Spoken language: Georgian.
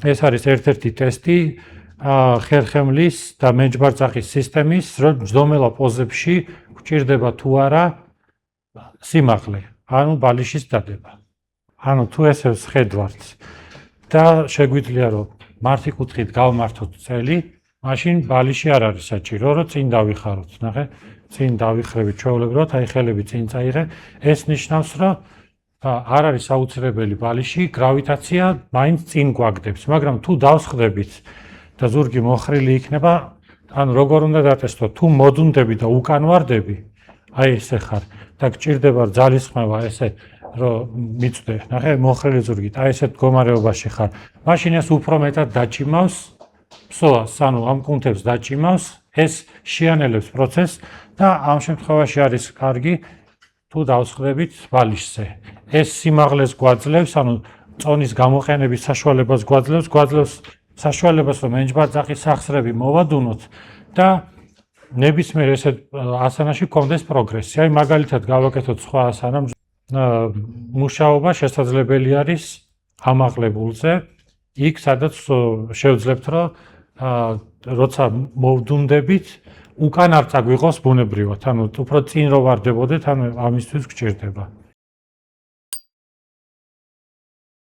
ეს არის ერთ-ერთი ტესტი ხერხემლის და მენჯბარწახის სისტემის, რომ ჯდომელა პოზებში გვჭირდება თუ არა სიმაღლე, ანუ ბალიშის დადება. ანუ თუ ესე ვხედავთ და შეგვიძლია რომ მართი კუთხით გავმართოთ წელი, მაშინ ბალიში არ არის საჭირო, რომ წინ დავიხაროთ. ნახე, წინ დავიხრებით ჩვეულებრივად, აი ხელები წინ წაიღე, ეს ნიშნავს, რომ არ არის აუცილებელი ბალიში, გრავიტაცია მაინც წინ გვაგდებს, მაგრამ თუ დავსხდებით და ზურგი მოხრილი იქნება, ანუ როგორ უნდა დატესტო, თუ მოდუნდები და უკან ვარდები, აი ესე ხარ და გჭირდება ძალისხმევა ესე რომ მიწვდე, ნახე, მოხრილი ზურგით, აი ესეთ მდგომარეობაში ხარ. მაშინ ეს უფრო მეტად დაჭიმავს ფსოას, ანუ ამ კუნთებს დაჭიმავს, ეს შეანელებს პროცესს და ამ შემთხვევაში არის კარგი თუ დავსხდებით ბალიშზე. ეს სიმაღლეს გვაძლევს, ანუ წონის გამოყენების საშუალებას გვაძლევს საშუალებას, რომ მენჯბარწახის სახსრები მოვადუნოთ და ნებისმიერ ესეთ ასანაში გქონდეს პროგრესი. აი მაგალითად გავაკეთოთ სხვა ასანა მუშაობა შესაძლებელი არის ამაღლებულზე, იქ სადაც შევძლებთ, რომ როცა მოვდუნდებით, უკან არ წაგვიღოს ბუნებრივად, ანუ უფრო წინ რო ვარდებოდეთ, ანუ ამისთვის გჭირდება.